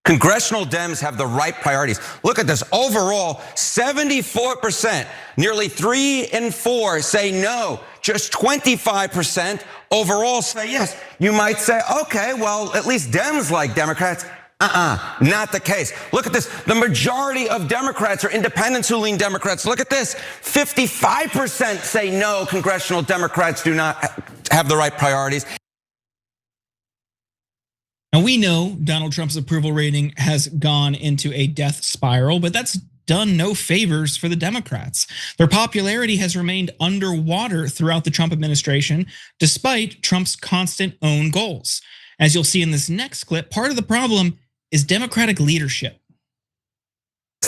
Congressional Dems have the right priorities. Look at this. Overall, 74%, nearly 3 in 4 say no. Just 25% overall say yes. You might say, okay, well, at least Dems like Democrats. Not the case. Look at this. The majority of Democrats are independents who lean Democrats. Look at this. 55% say no, congressional Democrats do not have the right priorities. Now we know Donald Trump's approval rating has gone into a death spiral, but that's done no favors for the Democrats. Their popularity has remained underwater throughout the Trump administration, despite Trump's constant own goals. As you'll see in this next clip, part of the problem is Democratic leadership.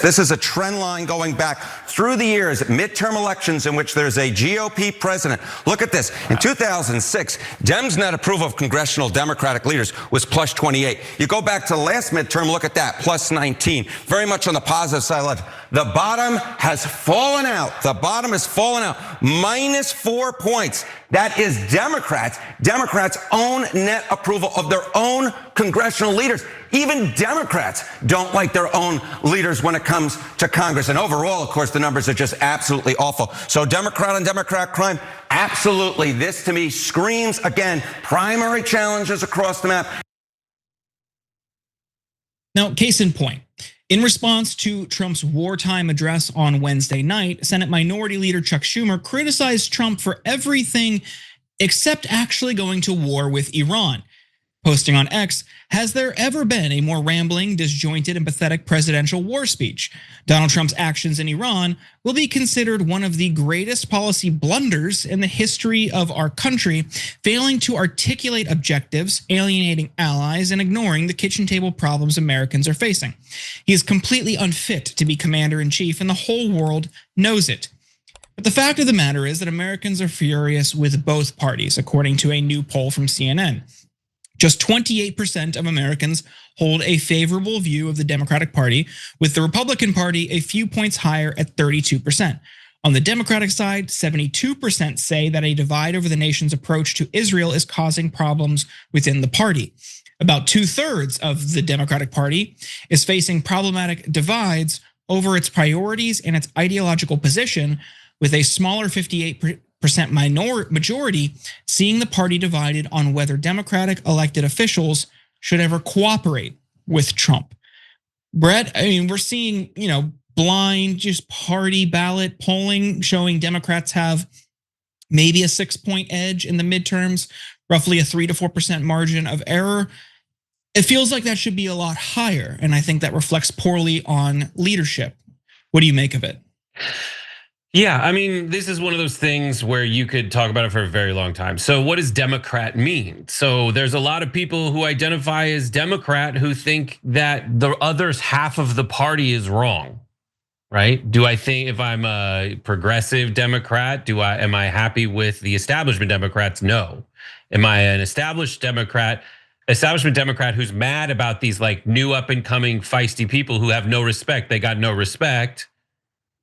This is a trend line going back through the years, midterm elections in which there's a GOP president. Look at this. In 2006, Dems' net approval of congressional Democratic leaders was plus 28. You go back to the last midterm, look at that, plus 19. Very much on the positive side. The bottom has fallen out. The bottom has fallen out. Minus 4 points. That is Democrats. Democrats' own net approval of their own congressional leaders. Even Democrats don't like their own leaders when it comes to Congress. And overall, of course, the numbers are just absolutely awful. So Democrat on Democrat crime, absolutely. This to me screams, again, primary challenges across the map. Now, case in point. In response to Trump's wartime address on Wednesday night, Senate Minority Leader Chuck Schumer criticized Trump for everything except actually going to war with Iran. Posting on X, has there ever been a more rambling, disjointed, and pathetic presidential war speech? Donald Trump's actions in Iran will be considered one of the greatest policy blunders in the history of our country, failing to articulate objectives, alienating allies, and ignoring the kitchen table problems Americans are facing. He is completely unfit to be commander-in-chief, and the whole world knows it. But the fact of the matter is that Americans are furious with both parties, according to a new poll from CNN. Just 28% of Americans hold a favorable view of the Democratic Party, with the Republican Party a few points higher at 32%. On the Democratic side, 72% say that a divide over the nation's approach to Israel is causing problems within the party. About 2/3 of the Democratic Party is facing problematic divides over its priorities and its ideological position, with a smaller 58% majority seeing the party divided on whether Democratic elected officials should ever cooperate with Trump. Brett, I mean, we're seeing, blind, just party ballot polling showing Democrats have maybe a 6-point edge in the midterms, roughly a 3 to 4% margin of error. It feels like that should be a lot higher, and I think that reflects poorly on leadership. What do you make of it? Yeah, I mean, this is one of those things where you could talk about it for a very long time. So what does Democrat mean? So there's a lot of people who identify as Democrat who think that the other half of the party is wrong, right? Do I think if I'm a progressive Democrat, am I happy with the establishment Democrats? No. Am I an establishment Democrat who's mad about these like new up and coming feisty people who have no respect? They got no respect.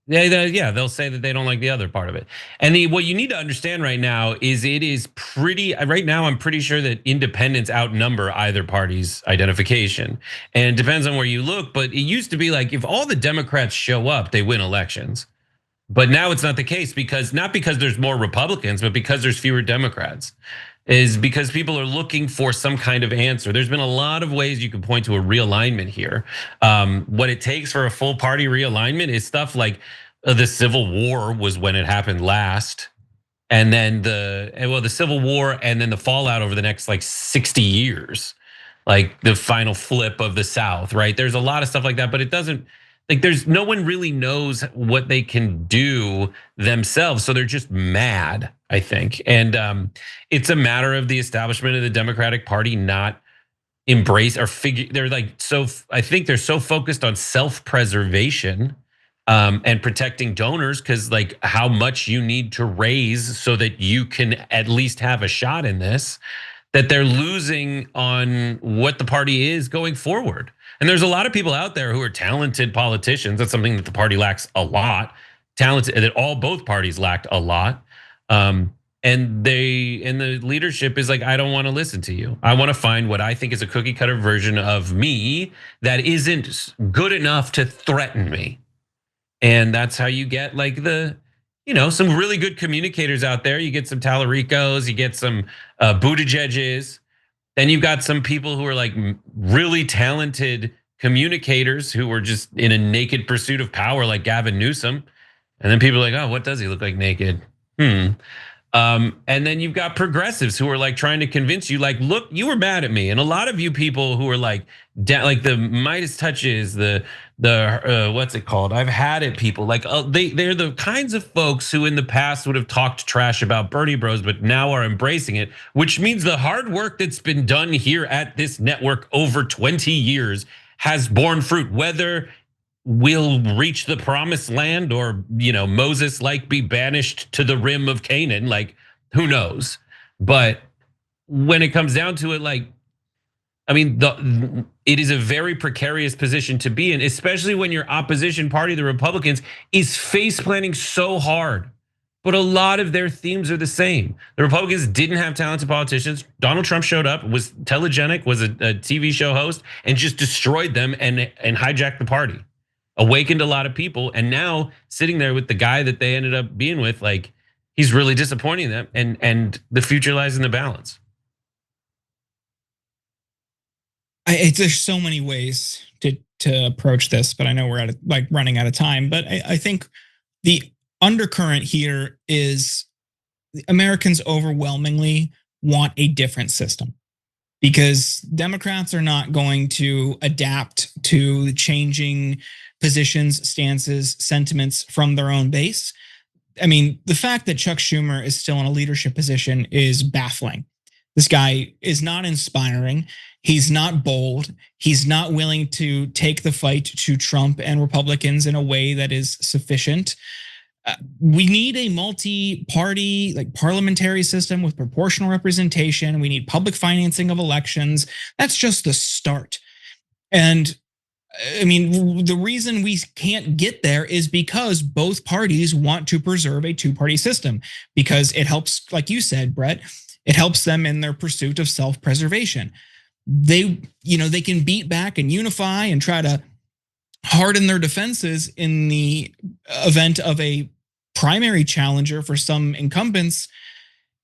Yeah, they'll say that they don't like the other part of it. And what you need to understand right now is it is right now I'm pretty sure that independents outnumber either party's identification. And it depends on where you look, but it used to be like if all the Democrats show up, they win elections. But now it's not the case not because there's more Republicans, but because there's fewer Democrats. Is because people are looking for some kind of answer. There's been a lot of ways you can point to a realignment here. What it takes for a full party realignment is stuff like the Civil War was when it happened last. And then the Civil War and then the fallout over the next like 60 years, like the final flip of the South, right? There's a lot of stuff like that, but it doesn't, like there's no one really knows what they can do themselves. So they're just mad, I think. And it's a matter of the establishment of the Democratic Party not embrace or figure, they're like, I think they're so focused on self-preservation and protecting donors, because like how much you need to raise so that you can at least have a shot in this, that they're losing on what the party is going forward. And there's a lot of people out there who are talented politicians. That's something that the party lacks a lot. Talented, that both parties lacked a lot. And And the leadership is like, I don't want to listen to you. I want to find what I think is a cookie cutter version of me that isn't good enough to threaten me. And that's how you get like some really good communicators out there. You get some Tallaricos, you get some Buttigieg's. Then you've got some people who are like really talented communicators who were just in a naked pursuit of power, like Gavin Newsom. And then people are like, oh, what does he look like naked? And then you've got progressives who are like trying to convince you, like, look, you were mad at me. And a lot of you people who are like the Midas touches, the what's it called? I've had it people, like they're the kinds of folks who in the past would have talked trash about Bernie Bros, but now are embracing it, which means the hard work that's been done here at this network over 20 years has borne fruit, whether we'll reach the promised land or Moses like be banished to the rim of Canaan, like who knows. But when it comes down to it, like, I mean, it is a very precarious position to be in, especially when your opposition party, the Republicans, is face planting so hard. But a lot of their themes are the same. The Republicans didn't have talented politicians. Donald Trump showed up, was telegenic, was a TV show host, and just destroyed them and hijacked the party. Awakened a lot of people, and now sitting there with the guy that they ended up being with, like he's really disappointing them, and the future lies in the balance. There's so many ways to approach this, but I know we're running out of time. But I think the undercurrent here is Americans overwhelmingly want a different system, because Democrats are not going to adapt to changing positions, stances, sentiments from their own base. I mean, the fact that Chuck Schumer is still in a leadership position is baffling. This guy is not inspiring. He's not bold. He's not willing to take the fight to Trump and Republicans in a way that is sufficient. We need a multi-party, like parliamentary system with proportional representation. We need public financing of elections. That's just the start. And I mean, the reason we can't get there is because both parties want to preserve a two-party system, because it helps, like you said, Brett, it helps them in their pursuit of self-preservation. They can beat back and unify and try to harden their defenses in the event of a primary challenger for some incumbents.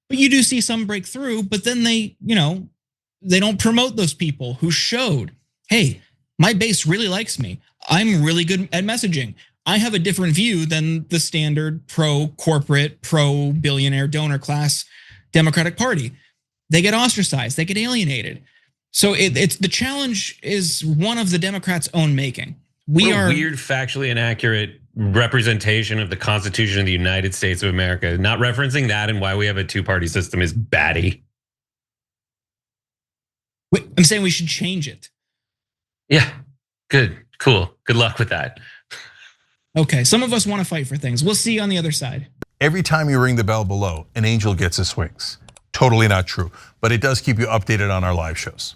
But you do see some breakthrough, but then they don't promote those people who showed, hey, my base really likes me. I'm really good at messaging. I have a different view than the standard pro-corporate, pro-billionaire donor class Democratic Party. They get ostracized, they get alienated. So it's the challenge is one of the Democrats' own making. We are weird, factually inaccurate representation of the Constitution of the United States of America. Not referencing that and why we have a two-party system is batty. I'm saying we should change it. Yeah, good, cool. Good luck with that. Okay, some of us want to fight for things. We'll see you on the other side. Every time you ring the bell below, an angel gets his wings. Totally not true, but it does keep you updated on our live shows.